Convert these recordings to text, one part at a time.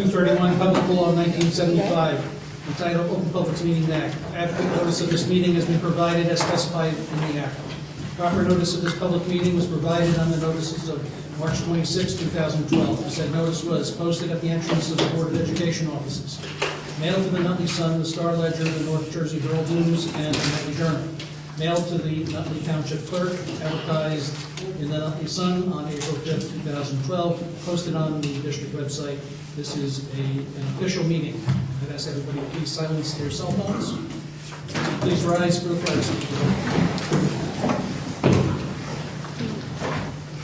231, Public Law 1975, entitled Open Public Meeting Act. Adequate notice of this meeting has been provided as specified in the Act. Proper notice of this public meeting was provided on the notices of March 26, 2012. The said notice was posted at the entrance of the Board of Education offices. Mailed to the Nutley Sun, the Star Ledger, the North Jersey Herald News, and the Nutley Journal. Mailed to the Nutley Township Clerk, advertised in the Nutley Sun on April 5, 2012, posted on the district website. This is an official meeting. I'd ask everybody to please silence their cell phones. Please rise for the pledge.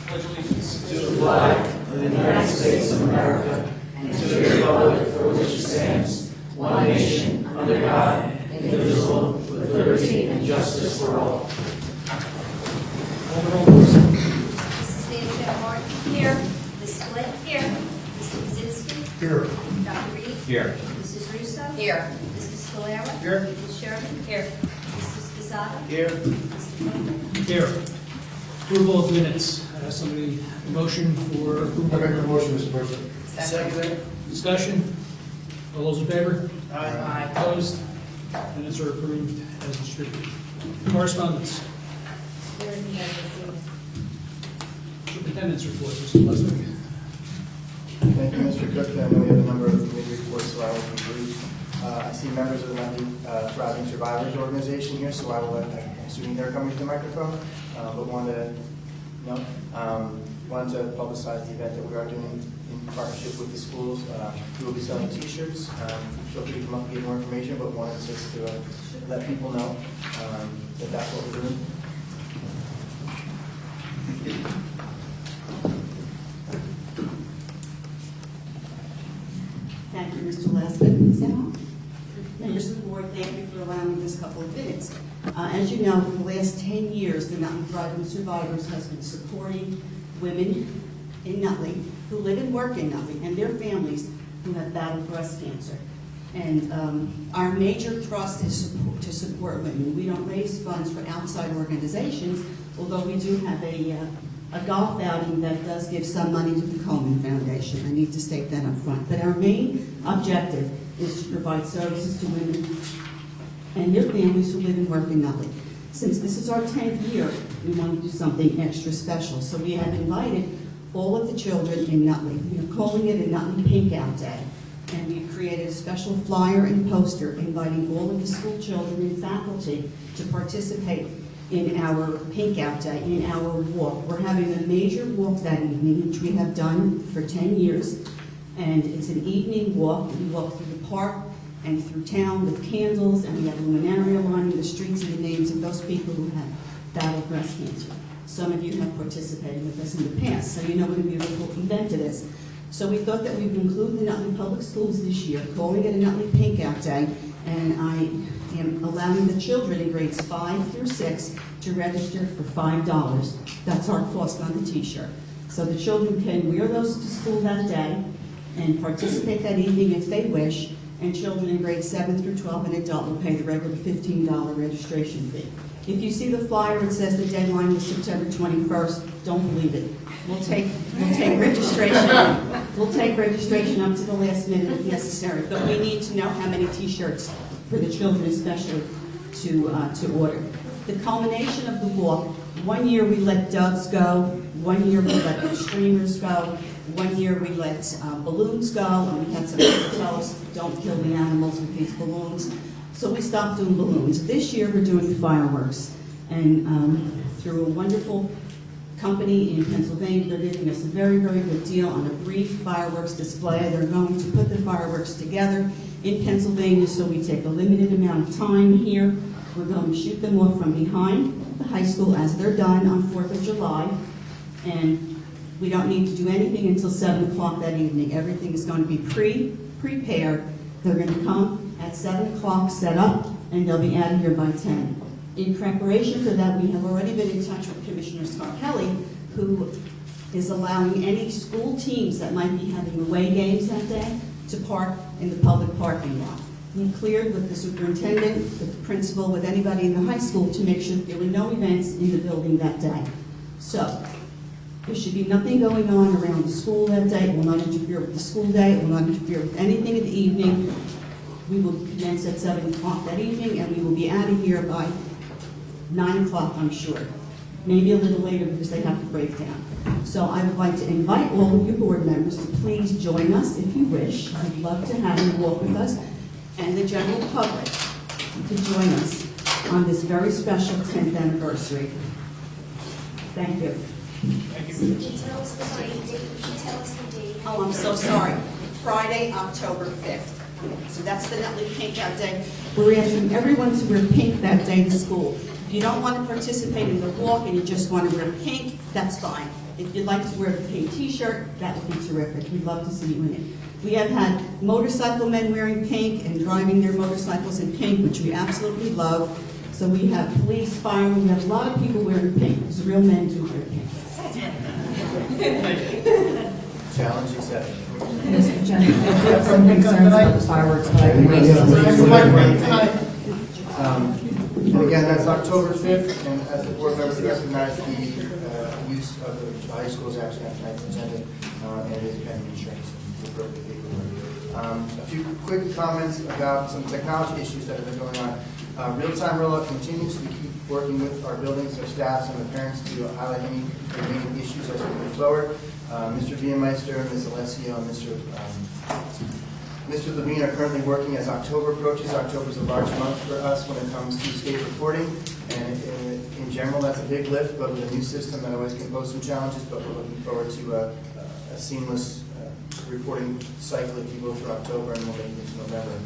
Pledge allegiance to the flag of the United States of America and to the republic for which it stands, one nation, under God, indivisible, with liberty and justice for all. Call the roll, please. Mrs. Leah Martin. Here. Mrs. Flint. Here. Mr. Kaczynski. Here. Dr. Reed. Here. Mrs. Russo. Here. Mrs. Scalera. Here. Mrs. Sherman. Here. Mrs. Pisada. Here. Mr. Coleman. Here. Approval of minutes. Somebody, a motion for approval. I make a motion, Mr. President. Second. Discussion? All those in favor? Aye. Opposed? Minutes are approved as distributed. Correspondence. Superintendent's report, Mr. Leslie. Thank you, Mr. Cook. I know we have a number of committee reports, so I will be brief. I see members of the Nutley Thriving Survivors organization here, so I will, I'm assuming they're coming to the microphone, but wanted to publicize the event that we are doing in partnership with the schools. We will be selling T-shirts. Feel free to come up and get more information, but wanted just to let people know that that's what we're doing. Thank you, Mr. Leslie. Members of the board, thank you for allowing me this couple of minutes. As you know, for the last 10 years, the Nutley Thriving Survivors has been supporting women in Nutley who live and work in Nutley and their families who have battled breast cancer. And our major thrust is to support women. We don't raise funds for outside organizations, although we do have a golf outing that does give some money to the Coleman Foundation. I need to state that up front. But our main objective is to provide services to women and their families who live and work in Nutley. Since this is our 10th year, we want to do something extra special. So we have invited all of the children in Nutley. We're calling it a Nutley Pink Out Day. And we've created a special flyer and poster inviting all of the school children and faculty to participate in our Pink Out Day, in our walk. We're having a major walk that evening, which we have done for 10 years. And it's an evening walk. We walk through the park and through town with candles, and we have a luminaria lining the streets in the names of those people who have battled breast cancer. Some of you have participated with us in the past, so you know what a beautiful event it is. So we thought that we would include the Nutley Public Schools this year, calling it a Nutley Pink Out Day, and I am allowing the children in grades 5 through 6 to register for $5. That's our cost on the t-shirt. So the children can wear those to school that day and participate that evening if they wish, and children in grades 7 through 12 and adult will pay the regular $15 registration fee. If you see the flyer, it says the deadline was September 21st. Don't believe it. We'll take registration. We'll take registration up to the last minute if necessary, but we need to know how many t-shirts for the children especially to order. The culmination of the walk, one year we let doves go, one year we let the streamers go, one year we let balloons go, and we had some people tell us, don't kill the animals with these balloons. So we stopped doing balloons. This year we're doing fireworks. And through a wonderful company in Pennsylvania, they're giving us a very, very good deal on a brief fireworks display. They're going to put the fireworks together in Pennsylvania, so we take a limited amount of time here. We're going to shoot them off from behind the high school as they're done on 4th of July. And we don't need to do anything until 7 o'clock that evening. Everything is going to be prepared. They're going to come at 7 o'clock, set up, and they'll be out of here by 10. In preparation for that, we have already been in touch with Commissioner Scott Kelly, who is allowing any school teams that might be having away games that day to park in the public parking lot. We cleared with the superintendent, with the principal, with anybody in the high school to make sure there were no events in the building that day. So, There should be nothing going on around the school that day. It will not interfere with the school day. It will not interfere with anything in the evening. We will commence at 7 o'clock that evening, and we will be out of here by 9 o'clock, I'm sure. Maybe a little later because they have to break down. So I would like to invite all of you board members to please join us if you wish. I'd love to have you walk with us and the general public to join us on this very special 10th anniversary. Thank you. Can you tell us the date? Can you tell us the date? Oh, I'm so sorry. Friday, October 5th. So that's the Nutley Pink Out Day. We're asking everyone to wear pink that day to school. If you don't want to participate in the walk and you just want to wear pink, that's fine. If you'd like to wear the pink t-shirt, that would be terrific. We'd love to see you in it. We have had motorcycle men wearing pink and driving their motorcycles in pink, which we absolutely love. So we have police, firemen, we have a lot of people wearing pink. Because real men do wear pink. Challenge accepted. Mr. Chairman, I do have some concerns about the fireworks, but I can raise those later. And again, that's October 5th, and as the board members recognize the use of the high school's action on tonight's agenda, and it is pending insurance. A few quick comments about some technology issues that have been going on. Real-time rollout continues. We keep working with our buildings, our staffs, and the parents to highlight any remaining issues as we move forward. Mr. Biemeister, Ms. Alessio, and Mr. Levine are currently working as October approaches. October is a large month for us when it comes to state reporting, and in general, that's a big lift, but with a new system that always can pose some challenges, but we're looking forward to a seamless reporting cycle if you go through October and we'll make it into November.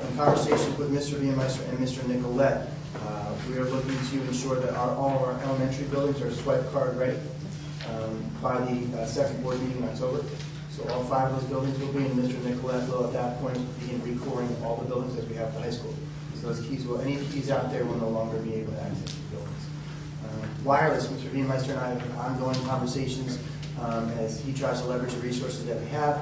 In conversations with Mr. Biemeister and Mr. Nicolette, we are looking to ensure that all of our elementary buildings are swipe card ready by the second board meeting in October. So all 5 of those buildings will be, and Mr. Nicolette will at that point begin recalling all the buildings as we have at the high school. So those keys will, any keys out there will no longer be able to access the buildings. Wireless, Mr. Biemeister and I have ongoing conversations as he tries to leverage the resources that we have.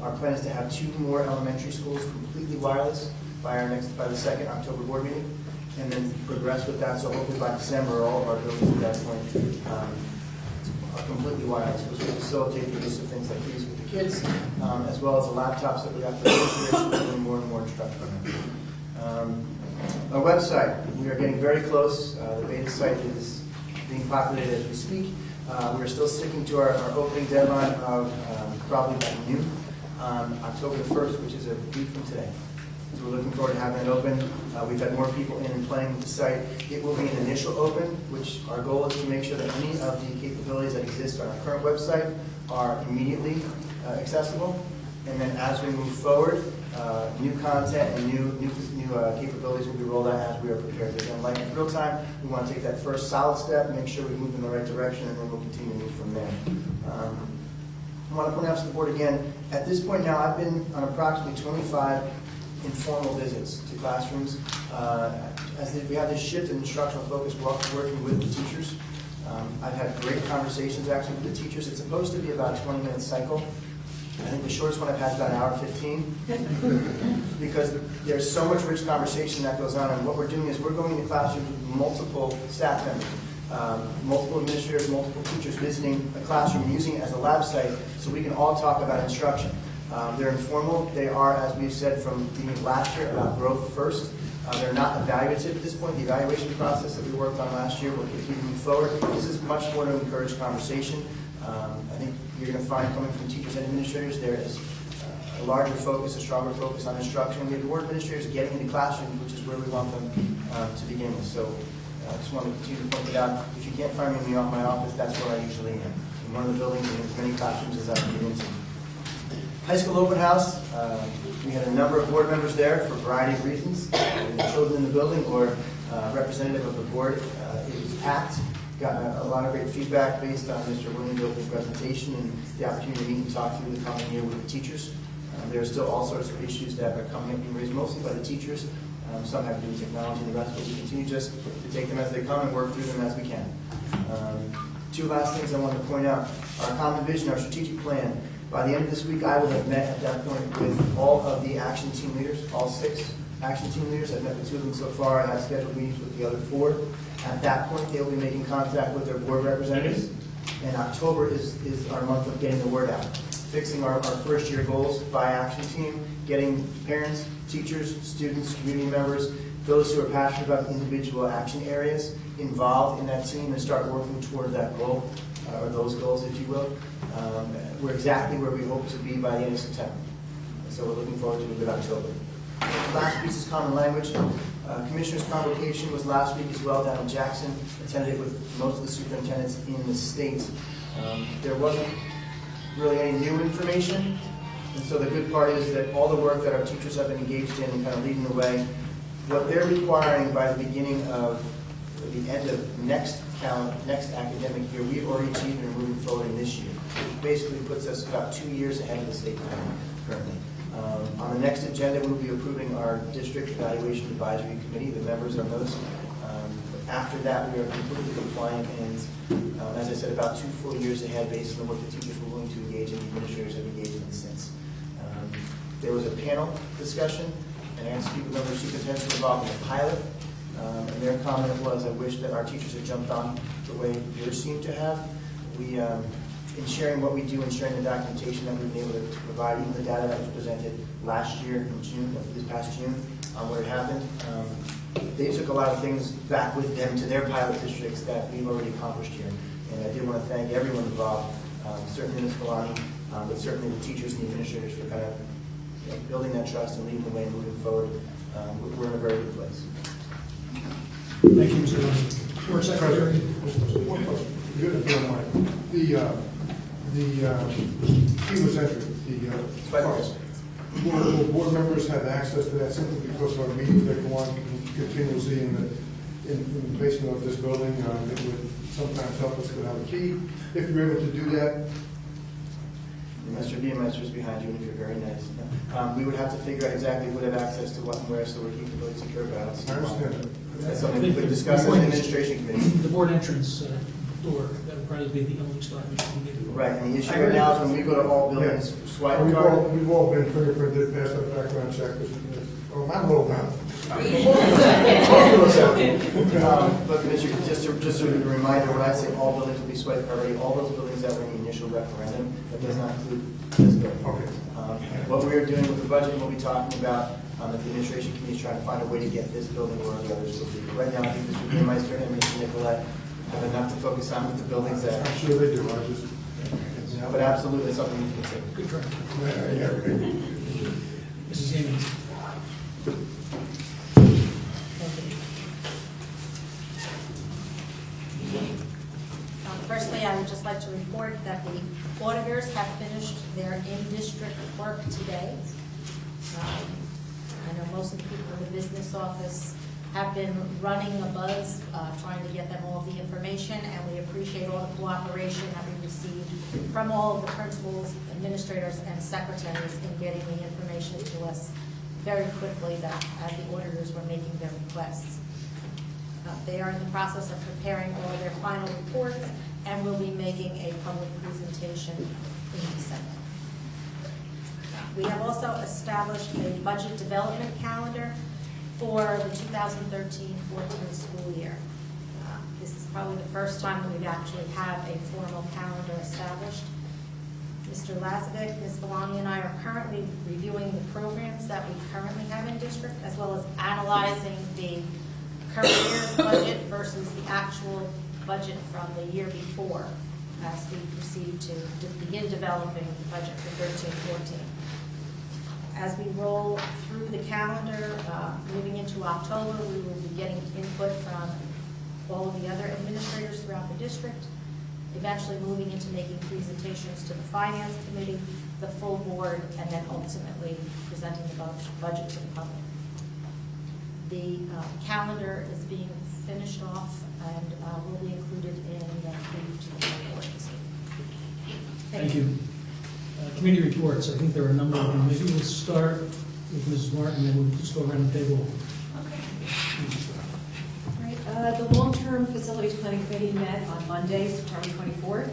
Our plan is to have 2 more elementary schools completely wireless by the second October board meeting, and then progress with that. So hopefully by December, all of our buildings at that point are completely wireless, which will facilitate the use of things like these with the kids, as well as the laptops that we got for the year, doing more and more instruction. Our website, we are getting very close. The beta site is being populated as we speak. We're still sticking to our opening deadline of probably by noon on October the 1st, which is a week from today. So we're looking forward to having it open. We've had more people in and playing with the site. It will be an initial open, which our goal is to make sure that any of the capabilities that exist on our current website are immediately accessible. And then as we move forward, new content and new capabilities will be rolled out as we are prepared. Again, like in real time, we want to take that first solid step, make sure we move in the right direction, and then we'll continue to move from there. I want to point out to the board again, at this point now, I've been on approximately 25 informal visits to classrooms. We have this shift in instructional focus, working with the teachers. I've had great conversations actually with the teachers. It's supposed to be about a 20-minute cycle. I think the shortest one I've had is about an hour 15, because there's so much rich conversation that goes on, and what we're doing is we're going into classrooms with multiple staff members, multiple administrators, multiple teachers visiting a classroom, using it as a lab site so we can all talk about instruction. They're informal. They are, as we've said from the last year, about growth first. They're not evaluative at this point. The evaluation process that we worked on last year will continue to move forward. This is much more to encourage conversation. I think you're going to find, coming from teachers and administrators, there is a larger focus, a stronger focus on instruction. We have more administrators getting into classrooms, which is where we want them to begin with. So I just want to continue to point it out. If you can't find me in my office, that's where I usually am. In one of the buildings, in as many classrooms as I can get into. High school open house, we had a number of board members there for a variety of reasons, children in the building or representative of the board. It was packed, got a lot of great feedback based on Mr. Williams' presentation and the opportunity to meet and talk through the coming year with the teachers. There are still all sorts of issues that are coming up being raised mostly by the teachers. Some have to do with technology and the rest, but we continue just to take them as they come and work through them as we can. 2 last things I want to point out. Our common vision, our strategic plan. By the end of this week, I will have met at that point with all of the action team leaders, all 6 action team leaders. I've met with 2 of them so far. I have scheduled meetings with the other 4. At that point, they will be making contact with their board representatives And October is our month of getting the word out, fixing our first year goals by action team, getting parents, teachers, students, community members, those who are passionate about individual action areas involved in that team and start working toward that goal, or those goals, if you will. We're exactly where we hope to be by the end of September. So we're looking forward to a good October. The last piece is common language. Commissioner's convocation was last week as well down in Jackson, attended with most of the superintendents in the state. There wasn't really any new information, and so the good part is that all the work that our teachers have been engaged in and kind of leading the way, what they're requiring by the beginning of the end of next academic year, we've already achieved and are moving forward in this year. It basically puts us about 2 years ahead of the state plan currently. On the next agenda, we'll be approving our district evaluation advisory committee, the members of those. After that, we are completely compliant and, as I said, about 2 full years ahead based on what the teachers were willing to engage and the administrators have engaged in since. There was a panel discussion, and I had speak with members of superintendents who were involved in the pilot, and their comment was, I wish that our teachers had jumped on the way yours seem to have. We, in sharing what we do and sharing the documentation that we've been able to provide, even the data that was presented last year in June, this past June, on what had happened, they took a lot of things back with them to their pilot districts that we've already accomplished here. And I do want to thank everyone involved, certainly Ms. Kalani, but certainly the teachers and the administrators for kind of building that trust and leading the way and moving forward. We're in a very good place. Thank you, Mr. Lawson. Board Secretary. One question. Good, if you don't mind. The key was entered, will board members have access to that simply because of our meetings that go on continuously in the basement of this building? It would sometimes help us to have a key. If you're able to do that, Mr. Beamester's behind you, and if you're very nice. We would have to figure out exactly who would have access to what and where, so we're keeping it really secure about it. I understand that. That's something we could discuss in the administration committee. The board entrance door, that would probably be the only spot we should need to go. Right, and the issue right now is when we go to all buildings, swipe We've card. all been fingerprinted, passed our background check. Oh, I'm old now. But Mr., just a reminder, when I say all buildings will be swiped already, all those buildings that were in the initial referendum, that does not include this building. Okay. What we are doing with the budget, we'll be talking about, that the administration committee is trying to find a way to get this building where the others will be. But right now, I think Mr. Beameester and Mr. Nicolette have enough to focus on with the buildings that, I'm sure they do. I just. but absolutely something we can consider. Good try. Yeah. Mrs. Amy. Firstly, I would just like to report that the auditors have finished their in-district work today. I know most of the people in the business office have been running a buzz, trying to get them all the information, and we appreciate all the cooperation that we received from all of the principals, administrators, and secretaries in getting the information to us very quickly that as the auditors were making their requests. They are in the process of preparing all of their final reports and will be making a public presentation in December. We have also established a budget development calendar for the 2013-14 school year. This is probably the first time that we've actually have a formal calendar established. Mr. Lazovic, Ms. Valani, and I are currently reviewing the programs that we currently have in district, as well as analyzing the current year's budget versus the actual budget from the year before, as we proceed to begin developing the budget for 13-14. As we roll through the calendar, moving into October, we will be getting input from all of the other administrators throughout the district, eventually moving into making presentations to the finance committee, the full board, and then ultimately presenting the budget to the public. The calendar is being finished off and will be included in the preview to the board this week. Thank you. Committee reports, I think there are a number of them. Maybe we'll start with Mrs. Martin, and we'll just go around the table. The long-term facilities planning committee met on Monday, September 24th.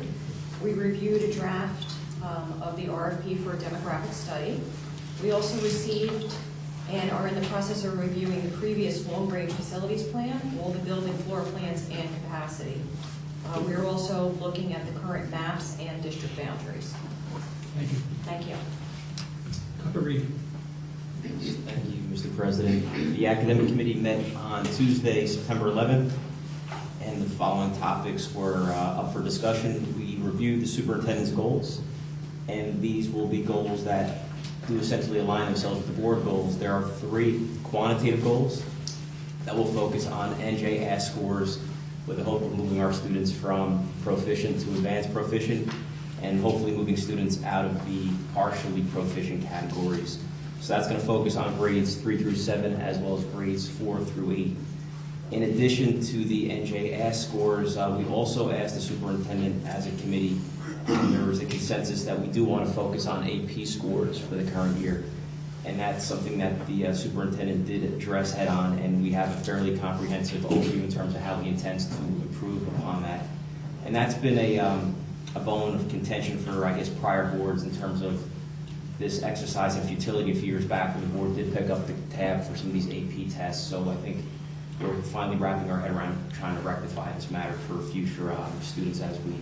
We reviewed a draft of the RFP for a demographic study. We also received and are in the process of reviewing the previous long-range facilities plan, all the building floor plans and capacity. We are also looking at the current maps and district boundaries. Thank you. Thank you. Dr. Reed. Thank you, Mr. President. The Academic Committee met on Tuesday, September 11th, and the following topics were up for discussion. We reviewed the superintendent's goals, and these will be goals that do essentially align themselves with the board goals. There are 3 quantitative goals that will focus on NJS scores with the hope of moving our students from proficient to advanced proficient, and hopefully moving students out of the partially proficient categories. So that's going to focus on grades 3 through 7 as well as grades 4 through 8. In addition to the NJS scores, we also asked the superintendent as a committee, there was a consensus that we do want to focus on AP scores for the current year. And that's something that the superintendent did address head on, and we have a fairly comprehensive overview in terms of how he intends to improve upon that. And that's been a bone of contention for, I guess, prior boards in terms of this exercise in futility a few years back, when the board did pick up the tab for some of these AP tests. So I think we're finally wrapping our head around trying to rectify this matter for future students as we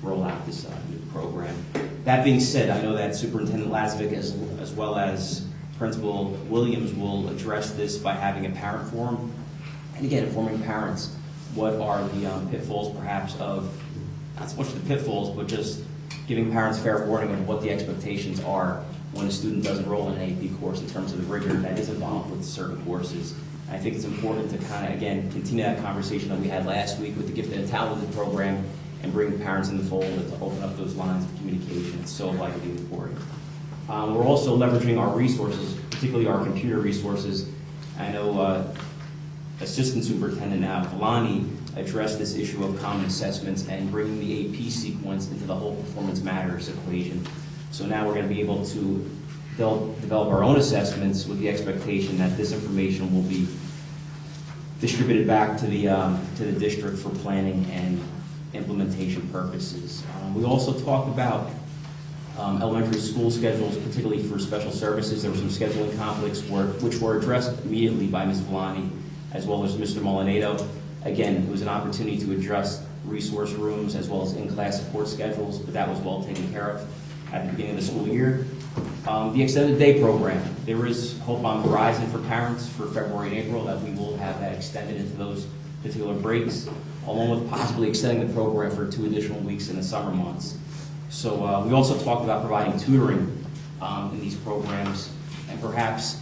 roll out this new program. That being said, I know that Superintendent Lazovic as well as Principal Williams will address this by having a parent forum, and again, informing parents what are the pitfalls perhaps of, not so much the pitfalls, but just giving parents fair warning of what the expectations are when a student does enroll in an AP course in terms of the rigor that is involved with certain courses. And I think it's important to kind of, again, continue that conversation that we had last week with the Gifted and Talented program and bring parents in the fold and to open up those lines of communication. It's so vitally important. We're also leveraging our resources, particularly our computer resources. I know Assistant Superintendent now, Villani, addressed this issue of common assessments and bringing the AP sequence into the whole performance matters equation. So now we're going to be able to develop our own assessments with the expectation that this information will be distributed back to the district for planning and implementation purposes. We also talked about elementary school schedules, particularly for special services. There were some scheduling conflicts which were addressed immediately by Ms. Villani as well as Mr. Molinado. Again, it was an opportunity to address resource rooms as well as in-class support schedules, but that was well taken care of at the beginning of the school year. The extended day program, there is hope on the horizon for parents for February and April that we will have that extended into those particular breaks, along with possibly extending the program for 2 additional weeks in the summer months. So we also talked about providing tutoring in these programs and perhaps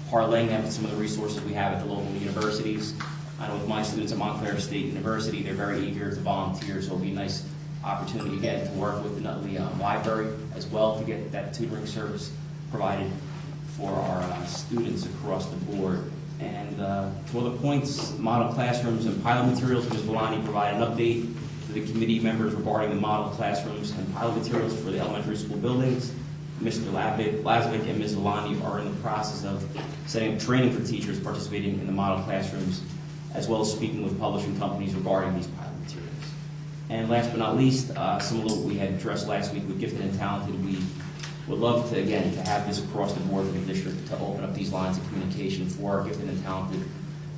parlaying that with some of the resources we have at the local universities. I know with my students at Montclair State University, they're very eager to volunteer, so it'll be a nice opportunity again to work with the Nutley Library as well to get that tutoring service provided for our students across the board. And to other points, model classrooms and pilot materials, Ms. Villani provided an update to the committee members regarding the model classrooms and pilot materials for the elementary school buildings. Mr. Lazovic and Ms. Villani are in the process of setting up training for teachers participating in the model classrooms, as well as speaking with publishing companies regarding these pilot materials. And last but not least, similar to what we had addressed last week with Gifted and Talented, we would love to, again, to have this across the board for the district to open up these lines of communication for our Gifted and Talented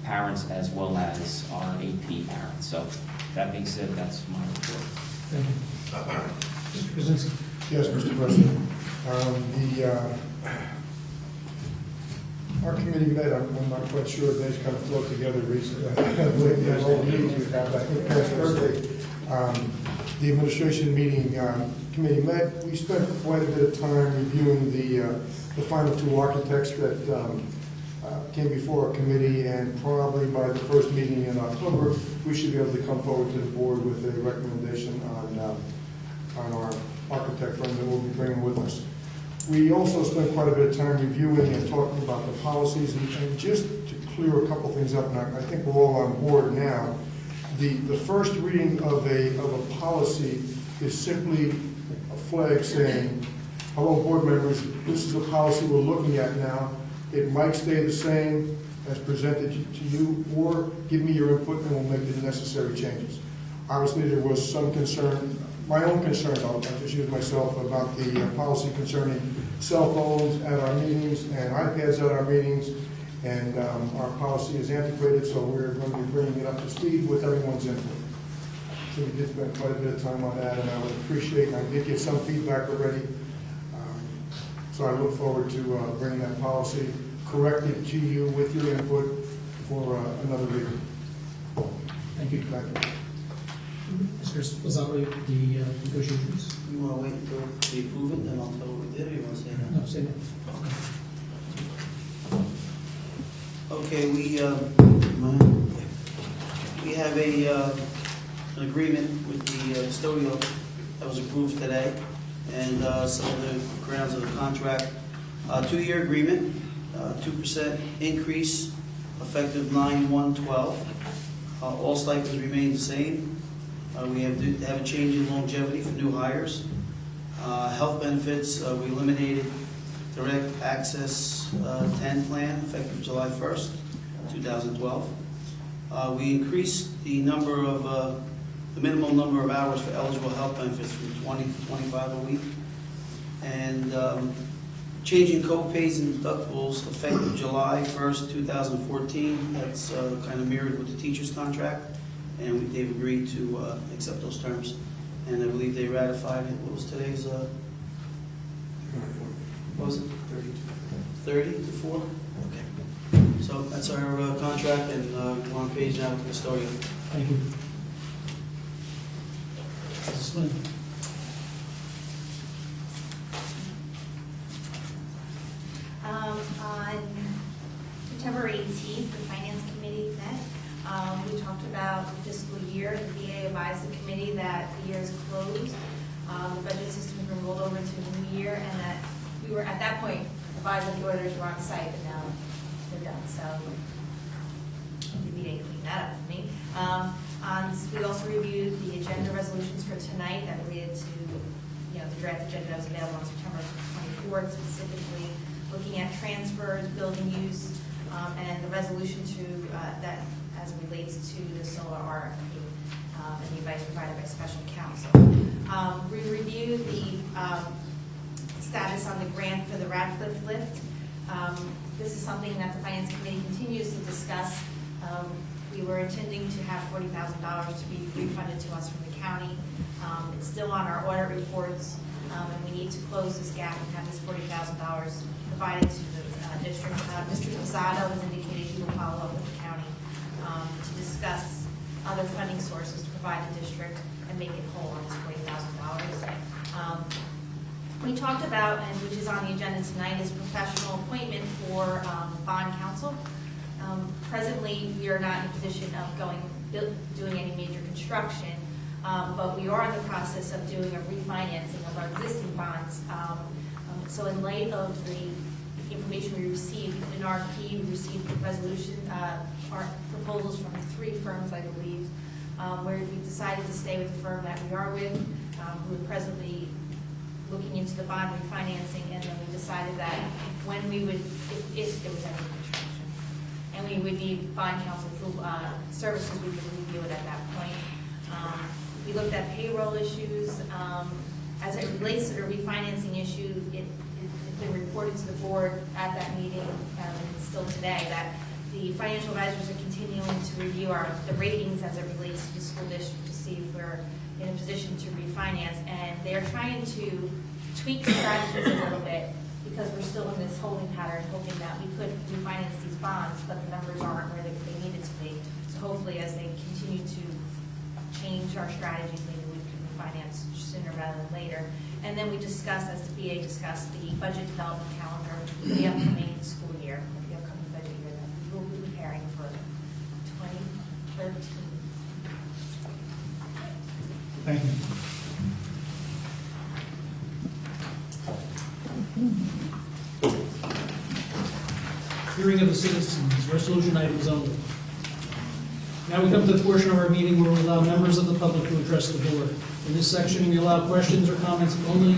parents as well as our AP parents. So that being said, that's my report. Thank you. Mr. Kaczynski. Yes, Mr. President. Our committee met, I'm not quite sure, they just kind of float together recently. Lately, as all meetings we've had, I think past Thursday, the administration meeting committee met. We spent quite a bit of time reviewing the final 2 architects that came before our committee, and probably by the first meeting in October, we should be able to come forward to the board with a recommendation on our architect firm that we'll be bringing with us. We also spent quite a bit of time reviewing and talking about the policies, and just to clear a couple things up, and I think we're all on board now. The first reading of a policy is simply a flag saying, hello board members, this is a policy we're looking at now. It might stay the same as presented to you, or give me your input and we'll make the necessary changes. Obviously there was some concern, my own concern, I'll just use myself, about the policy concerning cell phones at our meetings and iPads at our meetings, and our policy is antiquated, so we're going to be bringing it up to speed with everyone's input. So we did spend quite a bit of time on that, and I would appreciate, and I did get some feedback already. So I look forward to bringing that policy corrected to you with your input for another reading. Thank you. Thank you. Mr. Lozano, the negotiations? You want to wait until we approve it, then I'll tell what we did, or you want to say that? No, say that. Okay, we have an agreement with the custodial that was approved today, and some of the grounds of the contract. 2-year agreement, 2% increase, effective 9/1/12. All stipends remain the same. We have a change in longevity for new hires. Health benefits, we eliminated direct access 10 plan effective July 1st, 2012. We increased the number of the minimum number of hours for eligible health benefits from 20 to 25 a week, and changing co-pays and deductibles effective July 1st, 2014. That's kind of mirrored with the teacher's contract, and they've agreed to accept those terms. And I believe they ratified it. What was today's? What was it? 30 to 4? Okay. So that's our contract, and we're on page now with the custodian. Thank you. Mrs. Lynn? On September 18th, the Finance Committee met. We talked about the fiscal year. The VA advised the committee that the year is closed. The budget system has been rolled over to the new year, and that we were at that point advised that the auditors were on site, but now they're done. So the VA cleaned that up for me. We also reviewed the agenda resolutions for tonight that related to, the draft agenda that was available on September 24th, specifically looking at transfers, building use, and the resolution to that as it relates to the solar RFP and the advice provided by special counsel. We reviewed the status on the grant for the Radcliffe lift. This is something that the Finance Committee continues to discuss. We were intending to have $40,000 to be refunded to us from the county. It's still on our audit reports, and we need to close this gap and have this $40,000 provided to the district. Mr. Lozano has indicated he will follow up with the county to discuss other funding sources to provide the district and make it whole on this $40,000. We talked about, and which is on the agenda tonight, is professional appointment for bond counsel. Presently, we are not in a position of doing any major construction, but we are in the process of doing a refinancing of our existing bonds. So in light of the information we received in RFP, we received resolution, our proposals from 3 firms, I believe, where we decided to stay with the firm that we are with, who are presently looking into the bond refinancing, and then we decided that when we would, if there was any construction, and we would need bond counsel services, we could review it at that point. We looked at payroll issues. As it relates to the refinancing issue, it's been reported to the board at that meeting, and still today, that the financial advisors are continuing to review the ratings as it relates to the school district to see if we're in a position to refinance, and they're trying to tweak the strategies a little bit because we're still in this holding pattern, hoping that we could refinance these bonds, but the numbers aren't where they needed to be. So hopefully, as they continue to change our strategies, maybe we can refinance sooner rather than later. And then we discussed, as the BA discussed, the budget development calendar for the upcoming school year, the upcoming budget year that we will be preparing for 2013. Thank you. Hearing of the citizens, resolution items only. Now we come to the portion of our meeting where we allow members of the public to address the board. In this section, we allow questions or comments only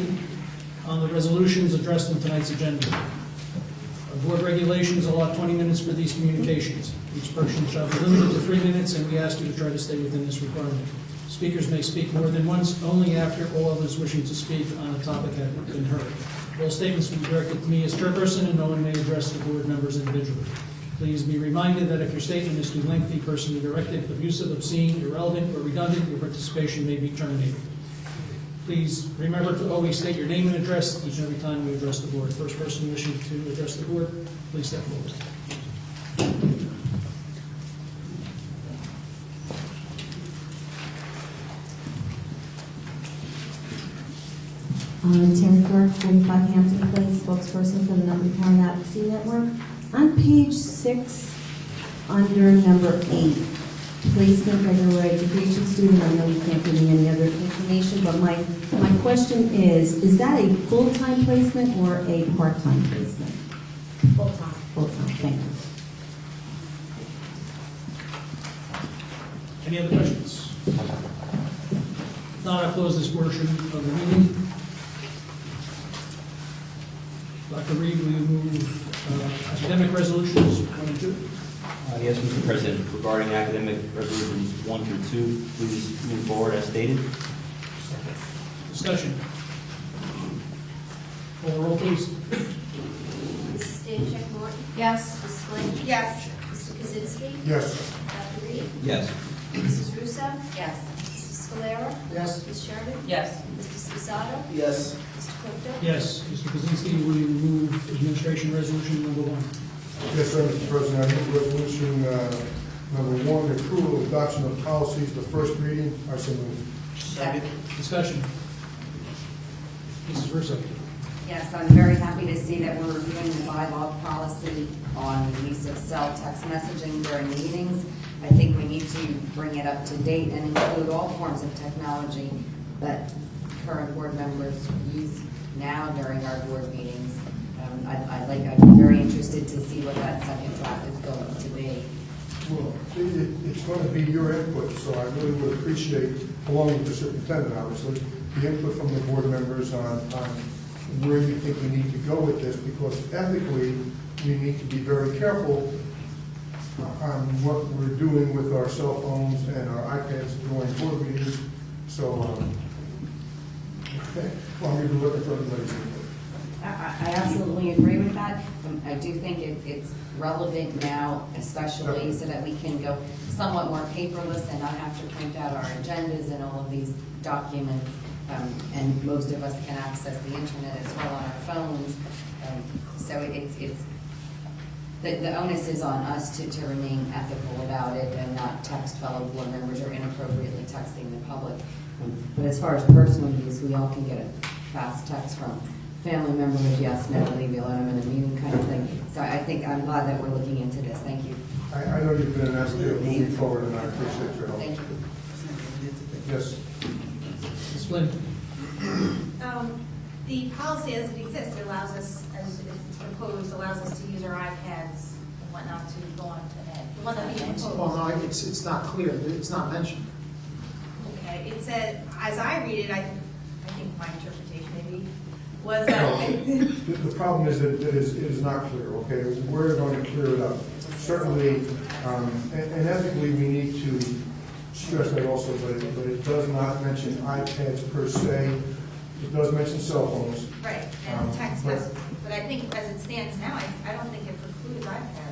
on the resolutions addressed in tonight's agenda. Our board regulations allow 20 minutes for these communications. Each person shall be limited to 3 minutes, and we ask you to try to stay within this requirement. Speakers may speak more than once, only after all others wishing to speak on a topic have been heard. All statements will be directed to me as chairperson, and no one may address the board members individually. Please be reminded that if your statement is too lengthy, personally directed, abusive, obscene, irrelevant, or redundant, your participation may be terminated. Please remember to always state your name and address each and every time we address the board. First person wishing to address the board, please step forward. Terry Clark, 45 Hampton Place, spokesperson for the Nutley Power and Advocacy Network. On page 6, under number 8, placement, regular education student, I know you can't give me any other information, but my question is that a full-time placement or a part-time placement? Full-time. Full-time, thank you. Any other questions? If not, I'll close this portion of the meeting. Dr. Reed, will you move academic resolutions 1 and 2? Yes, Mr. President, regarding academic resolutions 1 through 2, please move forward as stated. Discussion. Call the roll, please. Mrs. Stanchek Norton? Yes. Mrs. Flynn? Yes. Mr. Kaczynski? Yes. Dr. Reed? Yes. Mrs. Russo? Yes. Mrs. Scalera? Yes. Ms. Sherman? Yes. Mr. Sposato? Yes. Mr. Crypto? Yes. Mr. Kaczynski, will you move administration resolution number 1? Yes, sir, Mr. President, I move resolution number 1, the approval of adoption of policies, the first reading. I so move. Second. Discussion. Mrs. Russo. Yes, I'm very happy to see that we're reviewing the bylaw policy on the use of cell text messaging during meetings. I think we need to bring it up to date and include all forms of technology that current board members use now during our board meetings. I'm very interested to see what that second draft is going to be. Well, it's going to be your input, so I really would appreciate, along with the superintendent, obviously, the input from the board members on where you think we need to go with this, because ethically, we need to be very careful on what we're doing with our cell phones and our iPads during board meetings. So, well, I'm even looking for everybody's input. I absolutely agree with that. I do think it's relevant now, especially so that we can go somewhat more paperless and not have to print out our agendas and all of these documents. And most of us can access the internet as well on our phones. So the onus is on us to remain ethical about it and not text fellow board members or inappropriately texting the public. But as far as personal use, we all can get a fast text from family members, yes, no, leave me alone, I'm in a meeting kind of thing. So I think I'm glad that we're looking into this. Thank you. I know you've been an advocate moving forward, and I appreciate your help. Thank you. Yes. Ms. Flynn. The policy as it exists allows us, as it's proposed, allows us to use our iPads and whatnot to go on to that. The one that we proposed. Well, no, it's not clear, it's not mentioned. Okay, it said, as I read it, I think my interpretation maybe was that. The problem is that it is not clear, okay? We're going to clear it up. Certainly, and ethically, we need to stress that also, but it does not mention iPads per se. It does mention cell phones. Right, and text messages, but I think as it stands now, I don't think it precludes iPads.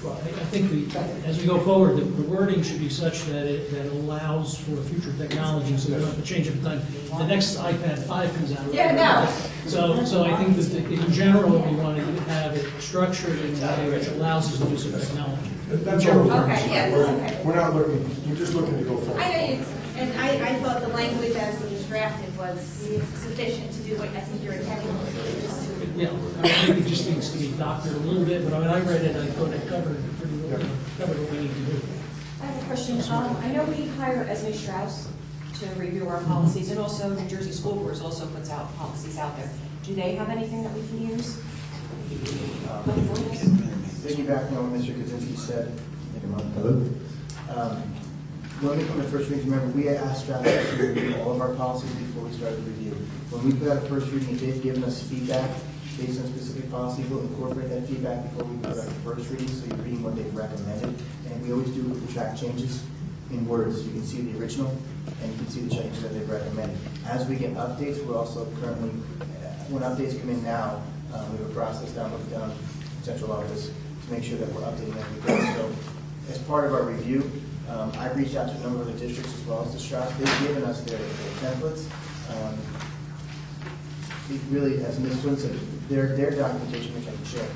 Well, I think as we go forward, the wording should be such that it allows for future technology, so we don't have to change it every time the next iPad 5 comes out. Yeah, no. So I think that in general, we want to have it structured in a way which allows us to use the technology. That's all we're Okay, yes, okay. We're not looking, we're just looking to go forward. I know you, and I thought the language as it was drafted was sufficient to do what I think you're intending to do. Just to- Yeah, I think it just needs to be doctored a little bit, but when I read it, I thought it covered pretty well, covered what we need to do. I have a question. I know we hire Esme Strauss to review our policies, and also New Jersey School Boards also puts out policies out there. Do they have anything that we can use? Piggybacking on what Mr. Kaczynski said, hello. When we come to first reading, remember, we asked staff to review all of our policies before we started review. When we put out a first reading, they've given us feedback based on specific policy. We'll incorporate that feedback before we put out the first reading, so you're reading what they've recommended. And we always do the track changes in words. You can see the original, and you can see the changes that they've recommended. As we get updates, we're also currently, when updates come in now, we have a process down in central office to make sure that we're updating as we go. So as part of our review, I've reached out to a number of the districts as well as the Strauss. They've given us their templates. It really, as Ms. Flynn said, their documentation, which I can share,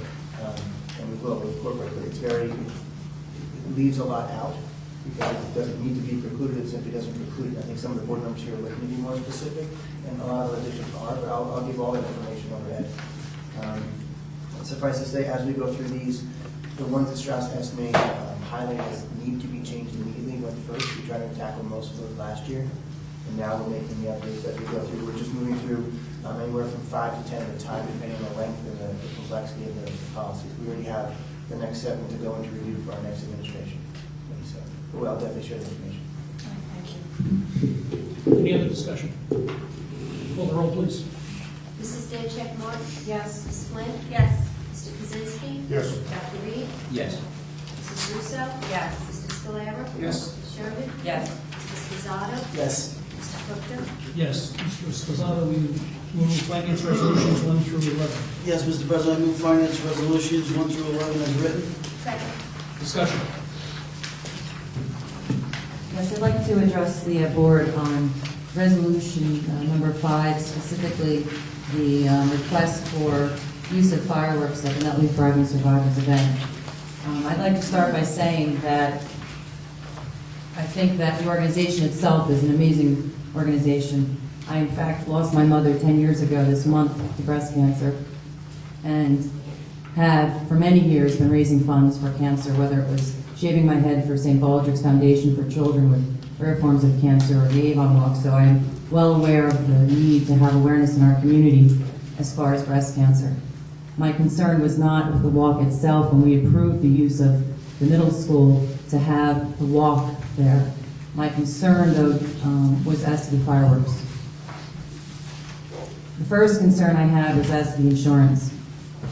and we will incorporate, but it leaves a lot out because it doesn't need to be precluded, it simply doesn't preclude it. I think some of the board members here are looking to be more specific, and a lot of the districts are, but I'll give all that information overhead. Suffice to say, as we go through these, the ones that Strauss estimated highlighted as need to be changed immediately went first. We tried to tackle most of those last year, and now we're making the updates as we go through. We're just moving through anywhere from 5 to 10 at a time, depending on the length and the complexity of the policies. We already have the next 7 to go into review for our next administration. So, but I'll definitely share the information. Thank you. Any other discussion? Call the roll, please. Mrs. Decheck Mark? Yes. Mrs. Flynn? Yes. Mr. Kaczynski? Yes. Dr. Reed? Yes. Mrs. Russo? Yes. Mr. Scalera? Yes. Mrs. Sherman? Yes. Mrs. Pizzata? Yes. Mr. Cookton? Yes. Mr. Esposito, we move finance resolutions 1 through 11. Yes, Mr. President, I move finance resolutions 1 through 11 as written. Second. Discussion. Yes, I'd like to address the board on resolution number 5, specifically the request for use of fireworks at the Nutley Thriving Survivors event. I'd like to start by saying that I think that the organization itself is an amazing organization. I, in fact, lost my mother 10 years ago this month to breast cancer, and have for many years been raising funds for cancer, whether it was shaving my head for St. Baldrick's Foundation for Children with rare forms of cancer, or the Avon Walk. So I'm well aware of the need to have awareness in our community as far as breast cancer. My concern was not with the walk itself when we approved the use of the middle school to have the walk there. My concern, though, was as to the fireworks. The first concern I had was as to the insurance.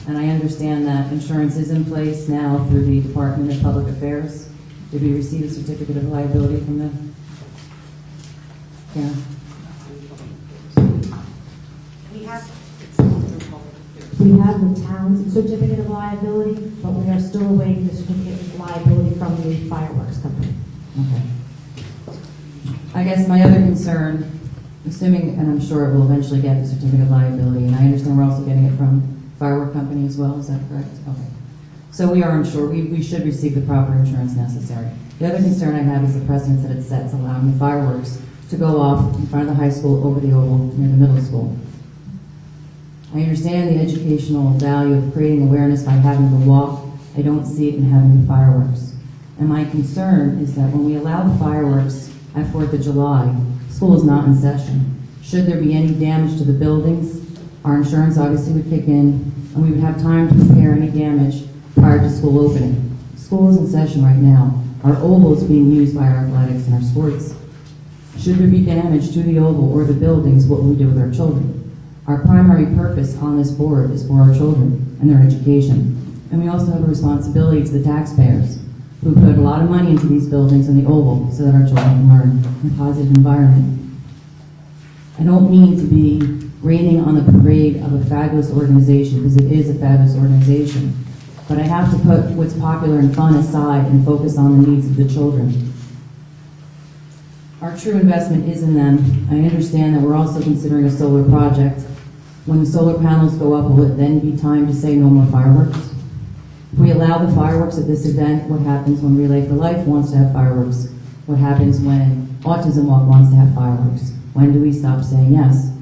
And I understand that insurance is in place now through the Department of Public Affairs. Did we receive a certificate of liability from them? Yeah. We have the town's certificate of liability, but we are still awaiting the certificate of liability from the fireworks company. Okay. I guess my other concern, assuming, and I'm sure it will eventually get the certificate of liability, and I understand we're also getting it from firework company as well, is that correct? Okay. So we are unsure. We should receive the proper insurance necessary. The other concern I have is the precedence that it sets, allowing the fireworks to go off in front of the high school over the oval near the middle school. I understand the educational value of creating awareness by having the walk. I don't see it in having the fireworks. And my concern is that when we allow the fireworks at 4th of July, school is not in session. Should there be any damage to the buildings, our insurance obviously would kick in, and we would have time to repair any damage prior to school opening. School is in session right now. Our oval is being used by our athletics and our sports. Should there be damage to the oval or the buildings, what will we do with our children? Our primary purpose on this board is for our children and their education. And we also have a responsibility to the taxpayers who put a lot of money into these buildings and the oval so that our children can learn in a positive environment. I don't mean to be raining on the parade of a fabulous organization, because it is a fabulous organization. But I have to put what's popular and fun aside and focus on the needs of the children. Our true investment is in them. I understand that we're also considering a solar project. When the solar panels go up, will it then be time to say no more fireworks? If we allow the fireworks at this event, what happens when Relay for Life wants to have fireworks? What happens when Autism Walk wants to have fireworks? When do we stop saying yes?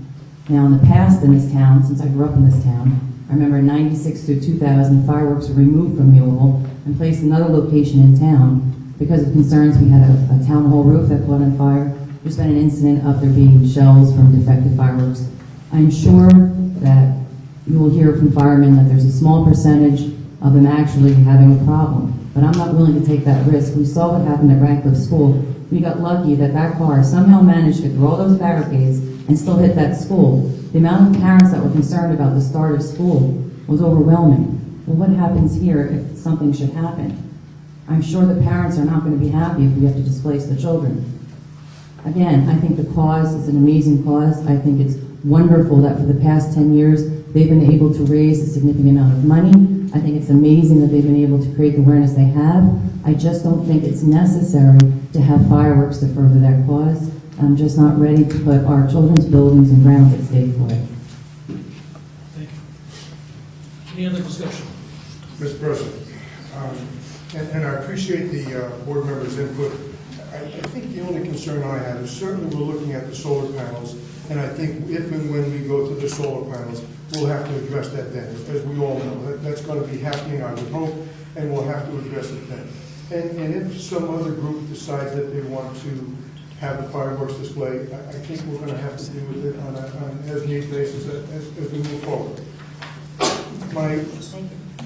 Now, in the past in this town, since I grew up in this town, I remember in 96 through 2000, fireworks were removed from the oval and placed in another location in town because of concerns. We had a town hall roof that caught on fire. There's been an incident of there being shells from defective fireworks. I'm sure that you will hear from firemen that there's a small percentage of them actually having a problem, but I'm not willing to take that risk. We saw what happened at Radcliffe School. We got lucky that that car somehow managed to get through all those barricades and still hit that school. The amount of parents that were concerned about the start of school was overwhelming. Well, what happens here if something should happen? I'm sure the parents are not going to be happy if we have to displace the children. Again, I think the cause is an amazing cause. I think it's wonderful that for the past 10 years, they've been able to raise a significant amount of money I think it's amazing that they've been able to create the awareness they have. I just don't think it's necessary to have fireworks to further that cause. I'm just not ready to put our children's buildings and grounds at stake for it. Thank you. Any other discussion? Mr. President, and I appreciate the board members' input. I think the only concern I have is certainly we're looking at the solar panels, and I think if and when we go to the solar panels, we'll have to address that then, as we all know. That's going to be happening, I would hope, and we'll have to address it then. And if some other group decides that they want to have the fireworks display, I think we're going to have to deal with it on an as-need basis as we move forward.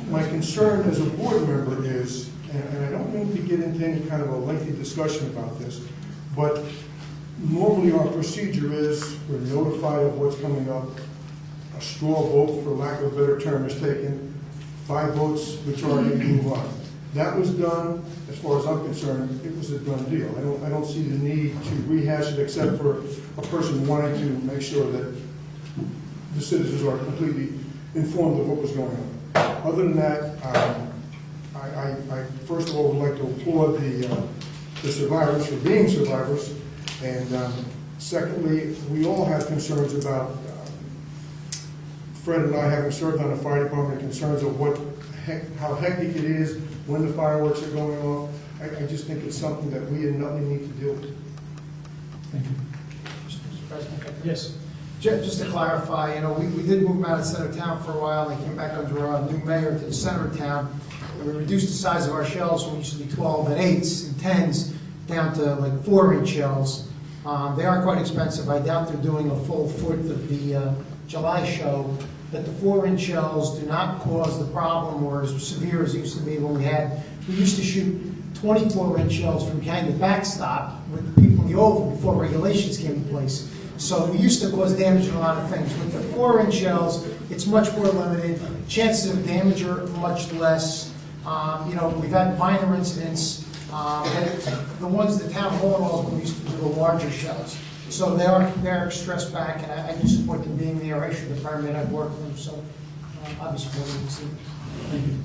My concern as a board member is, and I don't mean to get into any kind of a lengthy discussion about this, but normally our procedure is we're notified of what's coming up, a straw vote, for lack of a better term, is taken, 5 votes, majority, move on. That was done, as far as I'm concerned, it was a done deal. I don't see the need to rehash it except for a person wanting to make sure that the citizens are completely informed of what was going on. Other than that, I first of all would like to applaud the survivors for being survivors, and secondly, we all have concerns about, Fred and I, having served on the fire department, concerns of how hectic it is when the fireworks are going off. I just think it's something that we in Nutley need to deal with. Thank you. Mr. President? Yes. Just to clarify, we did move them out of the center of town for a while. They came back under our new mayor to the center of town. And we reduced the size of our shells from used to be 12 and 8s and 10s down to like 4-inch shells. They are quite expensive. I doubt they're doing a full foot of the July show. But the 4-inch shells do not cause the problem or as severe as it used to be when we used to shoot 24-inch shells from behind the backstop with the people in the oval before regulations came in place. So we used to cause damage in a lot of things. With the 4-inch shells, it's much more limited. Chances of damage are much less. We've had minor incidents. The ones the town hall we used to do the larger shells. So they're stressed back, and I do support them being there. I should have permit. I've worked with them, so obviously we'll see. Thank you.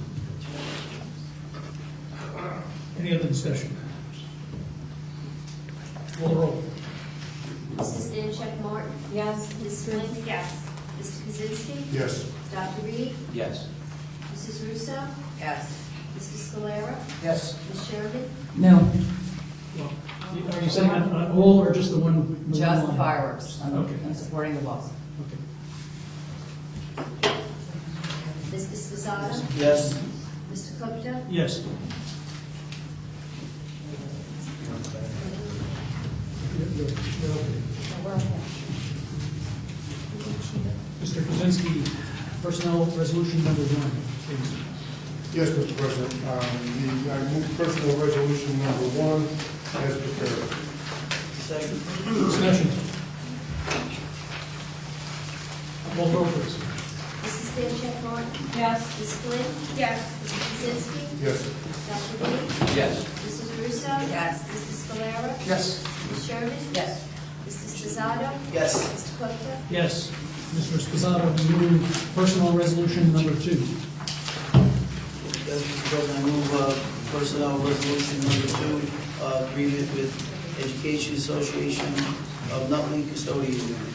Any other discussion? Call the roll. Mrs. Stanchek Martin? Yes. Ms. Flynn? Yes. Mr. Kaczynski? Yes. Dr. Reed? Yes. Mrs. Russo? Yes. Mr. Scalera? Yes. Ms. Sherman? No. Are you saying on all or just the one? Just the line? fireworks. Okay. I'm supporting the laws. Okay. Mr. Spizzato? Yes. Mr. Kupta? Yes. Mr. Kaczynski, personnel resolution number 1, please. Yes, Mr. President. I move personal resolution number 1 as prepared. Second. Discussion. Roll call, please. Mrs. Stanchek Martin? Yes. Ms. Flynn? Yes. Mr. Kaczynski? Yes. Dr. Reed? Yes. Mrs. Russo? Yes. Mr. Scalera? Yes. Ms. Sherman? Yes. Mr. Spizzato? Yes. Mr. Kupta? Yes. Mr. Spizzato, you move personal resolution number 2. Yes, Mr. President, I move personnel resolution number 2, agreement with Education Association of Nutley Custodian Union.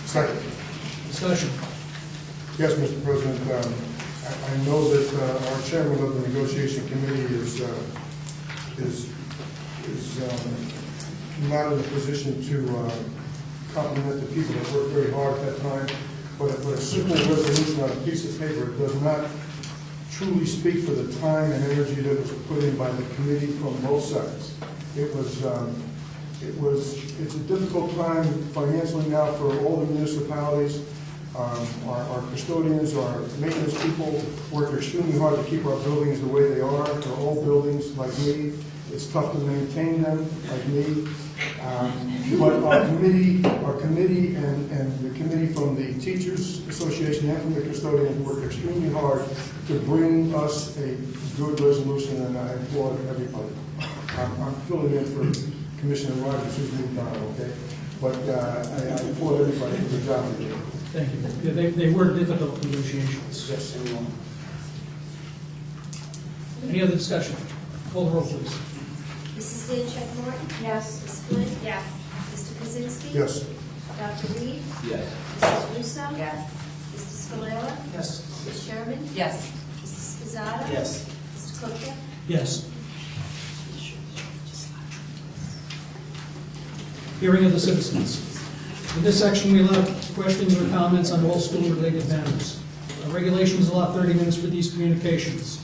Second. Discussion. Yes, Mr. President. I know that our chairman of the negotiation committee is not in a position to compliment the people that worked very hard at that time, but a simple resolution on a piece of paper does not truly speak for the time and energy that was put in by the committee from both sides. It's a difficult time financially now for all the municipalities. Our custodians, our maintenance people work extremely hard to keep our buildings the way they are. They're old buildings like me. It's tough to maintain them like me. But our committee and the committee from the Teachers Association and from the custodians worked extremely hard to bring us a good resolution, and I applaud everybody. I'm filling in for Commissioner Rogers, who's moved on, okay? But I applaud everybody for the job they did. Thank you. Yeah, they were difficult negotiations. Yes, everyone. Any other discussion? Call the roll, please. Mrs. Dancheck Martin? Yes. Ms. Flynn? Yes. Mr. Kaczynski? Yes. Dr. Reed? Yes. Mrs. Russo? Yes. Mr. Scalera? Yes. Mrs. Sherman? Yes. Mrs. Spizzato? Yes. Mr. Cook? Yes. Hearing of the citizens. In this section, we allow questions or comments on all school-related matters. Our regulations allow 30 minutes for these communications.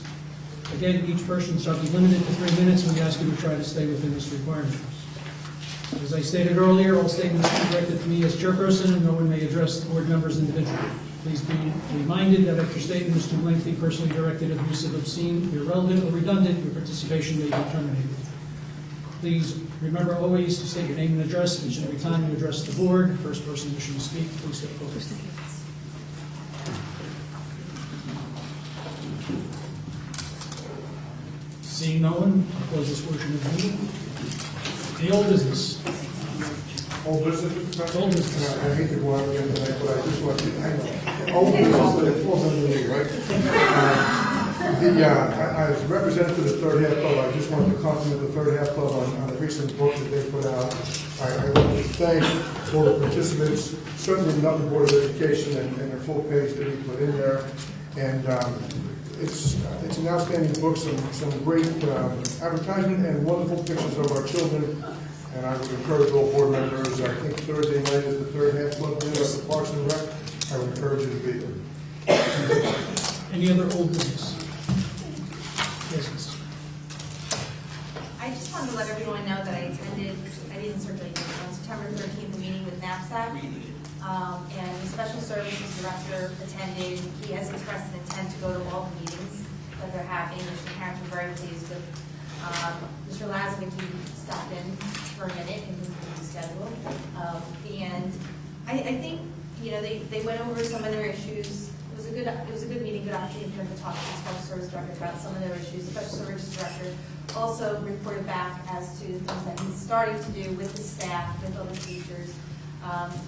Again, each person shall be limited to 3 minutes, and we ask you to try to stay within this requirement. As I stated earlier, all statements are directed to me as chairperson, and no one may address the board members individually. Please be reminded that if your statement is too lengthy, personally directed, abusive, obscene, irrelevant, or redundant, your participation may be terminated. Please remember always to state your name and address each and every time you address the board. First person wishing to speak, please step forward. Seeing no one, I'll close this portion of the meeting. The old business. Old business, Mr. President? Old business. I hate to go out again tonight, but I just want to, I know. Old business, but it falls under me, right? As representative of the Third Half Club, I just wanted to compliment the Third Half Club on the recent book that they put out. I want to thank all the participants, certainly the Nutley Board of Education and their full page that we put in there. And it's an outstanding book, some great advertisement and wonderful pictures of our children. And I would encourage all board members, I think Thursday night is the Third Half Club dinner at the Parks and Rec. I would encourage you to be there. Any other old business? Yes, miss. I just wanted to let everyone know that I didn't circulate this, on September 13th, a meeting with NAPSAC. And the Special Services Director attended. He has expressed an intent to go to all the meetings that they're having, which the parents are very pleased with. Mr. Lazovic stopped in for a minute and completed the schedule. And I think, they went over some of their issues. It was a good meeting, good opportunity for them to talk to the Special Service Director about some of their issues. The Special Services Director also reported back as to things that he's starting to do with the staff, with other teachers.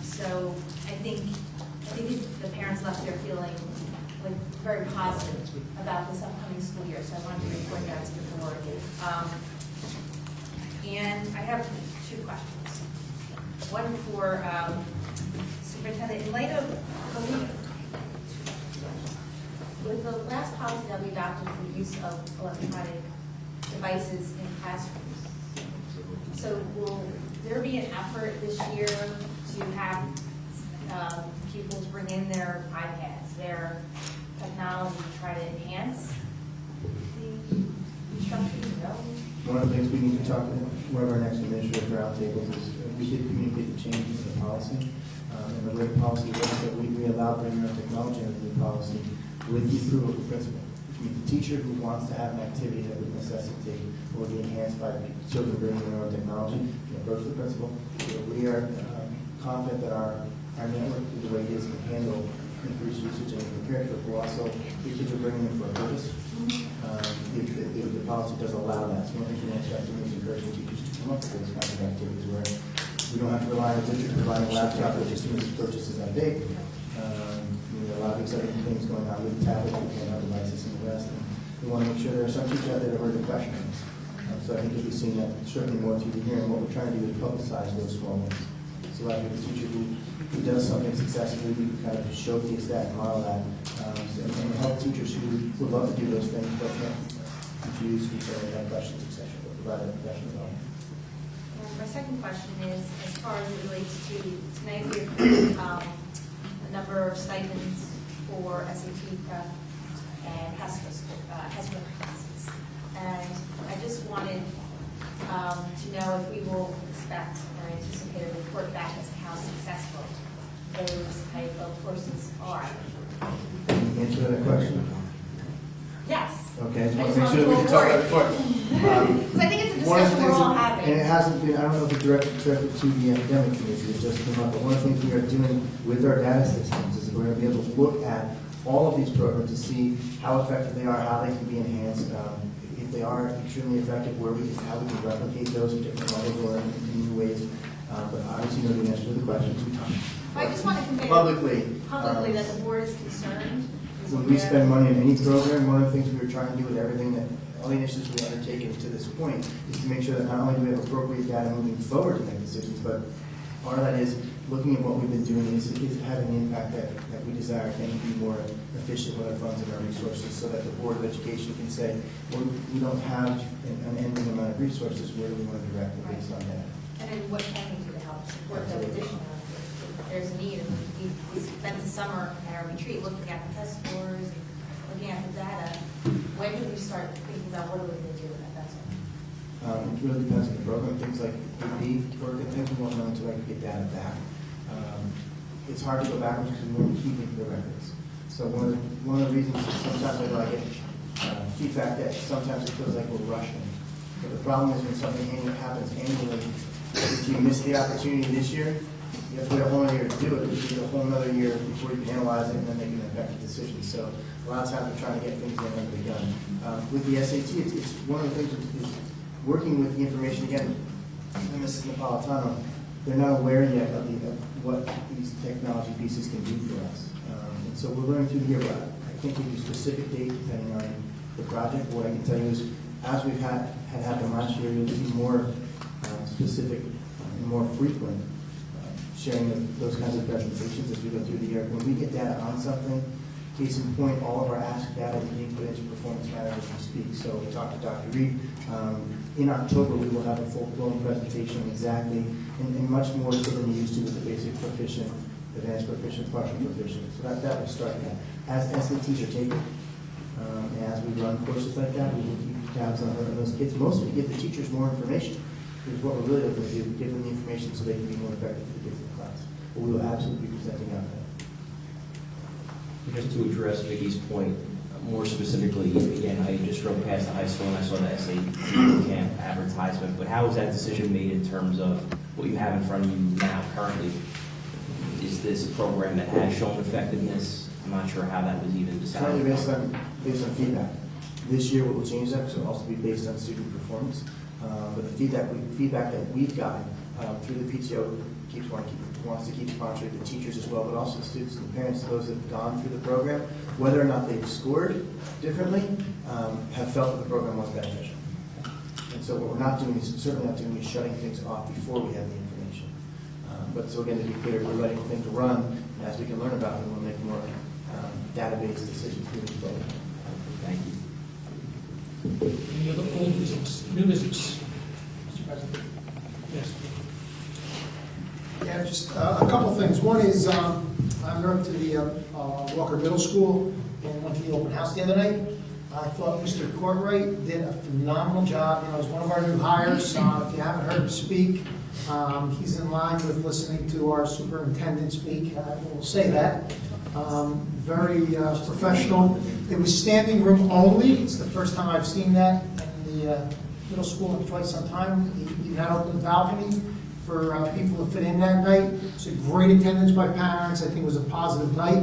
So I think the parents left there feeling like very positive about this upcoming school year. So I wanted to report that to the board. And I have 2 questions. One for Superintendent. In light of with the last policy that we adopted for the use of electronic devices in classrooms, so will there be an effort this year to have pupils bring in their iPads, their technology, to try to enhance the instruction? No? One of the things we need to talk to one of our next administrative roundtables is we did communicate the changes in the policy. And the way the policy works, that we allow bringing our technology into the policy with the approval of the principal. Which means the teacher who wants to have an activity that would necessitate or be enhanced by children bringing their own technology can approach the principal. So we are confident that our network, the way it is, can handle increased usage and compared to it. We'll also, these kids are bringing them for a purpose. The policy does allow that. So one thing we want to start doing is encouraging teachers to come up with those kinds of activities where we don't have to rely on the district providing a laptop that just means the purchase is that big. A lot of exciting things going on with tablets and handheld devices and the rest. And we want to make sure there are some teachers out there that are very questions. So I think you'll be seeing that certainly more through the year. And what we're trying to do is publicize those small wins. So like if a teacher who does something successfully, we can kind of showcase that and model that. And help teachers who would love to do those things but can't confuse, concern, have questions, etc. But provide that professional development. My second question is, as far as it relates to, tonight we approved a number of stipends for SAT prep and HESPA classes. And I just wanted to know if we will expect or anticipate a report back as to how successful those type of courses are. Answer that question? Yes. Okay, I just I want just to make sure that we can talk about it before. Because I think it's a One of the discussion we're things all that- having. And it hasn't been, I don't know if it's directed to the academic committee, it just came up, but one of the things we are doing with our data systems is we're going to be able to look at all of these programs to see how effective they are, how they can be enhanced, if they are extremely effective, how we can replicate those in different levels or in new ways. But obviously, you know the answer to the questions. I just want to convey Publicly, that the board is concerned. when we spend money on any program, one of the things we were trying to do with everything that all the initiatives we've undertaken to this point is to make sure that not only do we have appropriate data moving forward to make decisions, but part of that is looking at what we've been doing is having the impact that we desire. Can we be more efficient with our funds and our resources so that the Board of Education can say, well, we don't have an ending amount of resources, where do we want to direct it based on that? And then what can we do to help support that addition? If there's a need, and we spent the summer at our retreat looking at the test scores, and looking at the data. When do we start thinking about what are we going to do with that? That's all. It really depends on the program. Things like AP work and things we won't know until I can get data back. It's hard to go backwards because we weren't keeping the records. So one of the reasons sometimes I get feedback that sometimes it feels like we're rushing. But the problem is when something happens annually, if you miss the opportunity this year, you have to wait a whole other year to do it, which is a whole other year before you can analyze it and then make an effective decision. So a lot of times we're trying to get things in under the gun. With the SAT, it's one of the things is working with the information again. And this is Napolitano. They're not aware yet of what these technology pieces can do for us. And so we're learning through the year, but I can't give you a specific date depending on the project. What I can tell you is, as we've had happen last year, you'll see more specific and more frequent sharing of those kinds of presentations as we go through the year. When we get data on something, case in point, all of our ask data is being put into performance matters as we speak. So we talked to Dr. Reed. In October, we will have a full-blown presentation exactly, and much more so than you used to with the basic proficient, advanced proficient, partial proficient. So that will start that. As SATs are taken, and as we run courses like that, we will keep tabs on those kids. Mostly give the teachers more information. Because what we're really looking to do, give them the information so they can be more effective for the kids in the class. But we will absolutely be presenting out that. Just to address Vicky's point, more specifically, again, I just drove past the high school and I saw the SAT camp advertisement, but how was that decision made in terms of what you have in front of you now currently? Is this a program that has shown effectiveness? I'm not sure how that was even decided. Currently based on feedback. This year, we'll change that, so it'll also be based on student performance. But the feedback that we've gotten through the PTO wants to keep sponsoring the teachers as well, but also the students and the parents, those that have gone through the program, whether or not they've scored differently, have felt that the program was beneficial. And so what we're not doing is certainly not doing is shutting things off before we have the information. But so again, to be clear, we're letting things run, and as we can learn about them, we'll make more database decisions moving forward. Thank you. Any other old business, new business? Mr. President? Yes. Yeah, just a couple of things. One is, I went to the Walker Middle School and went to the open house the other night. I thought Mr. Courtwright did a phenomenal job. You know, he's one of our new hires. If you haven't heard him speak, he's in line with listening to our superintendent speak. I will say that. Very professional. It was standing room only. It's the first time I've seen that in the middle school in quite some time. He had open balcony for people to fit in that night. It's a great attendance by parents. I think it was a positive night.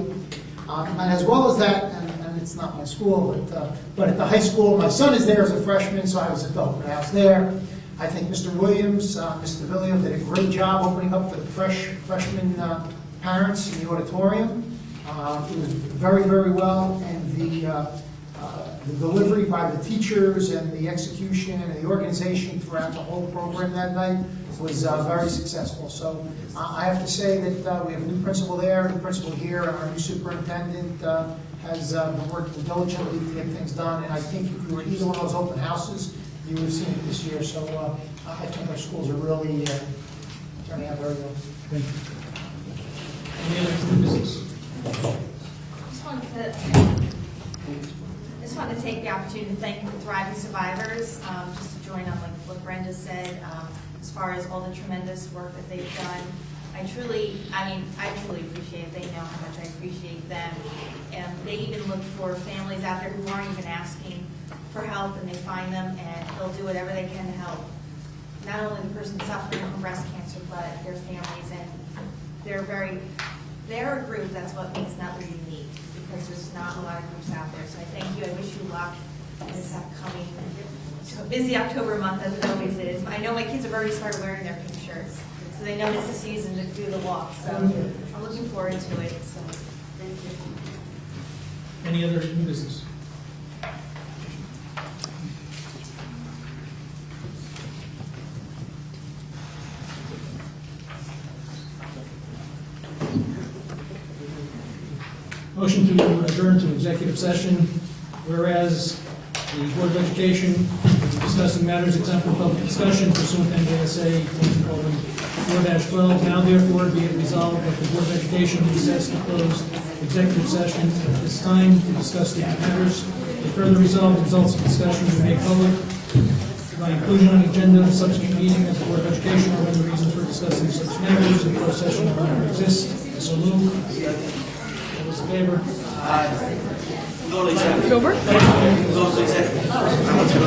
And as well as that, and it's not my school, but at the high school, my son is there as a freshman, so I was at the open house there. I think Mr. Williams, Mr. Villio did a great job opening up for the freshman parents in the auditorium. It was very, very well, and the delivery by the teachers and the execution and the organization throughout the whole program that night was very successful. So I have to say that we have a new principal there, a new principal here, and our new superintendent has been working diligently to get things done. And I think if you were at either one of those open houses, you would have seen it this year. So I think our schools are really turning out very well. Thank you. Any other new business? I just wanted to take the opportunity to thank the Thriving Survivors, just to join on like what Brenda said, as far as all the tremendous work that they've done. I truly appreciate it. They know how much I appreciate them. And they even look for families out there who aren't even asking for help, and they find them, and they'll do whatever they can to help. Not only the person suffering from breast cancer, but their families, and they're a group that's what makes Nutley unique, because there's not a lot of groups out there. So I thank you. I wish you luck in this upcoming busy October month, as it always is. I know my kids have already started wearing their pink shirts, so they know it's the season to do the walk. So I'm looking forward to it. So thank you. Any other new business? Motion to adjourn to executive session, whereas the Board of Education is discussing matters exempt from public discussion pursuant to NJSA 4-12. Now therefore be it resolved that the Board of Education recess to close executive session at this time to discuss these matters. The further resolved, results of discussion will be made public by inclusion on the agenda of the subsequent meeting of the Board of Education or when the reasons for discussing such matters in closed session no longer exist. So moved. All those in favor? Go to executive. Go to executive.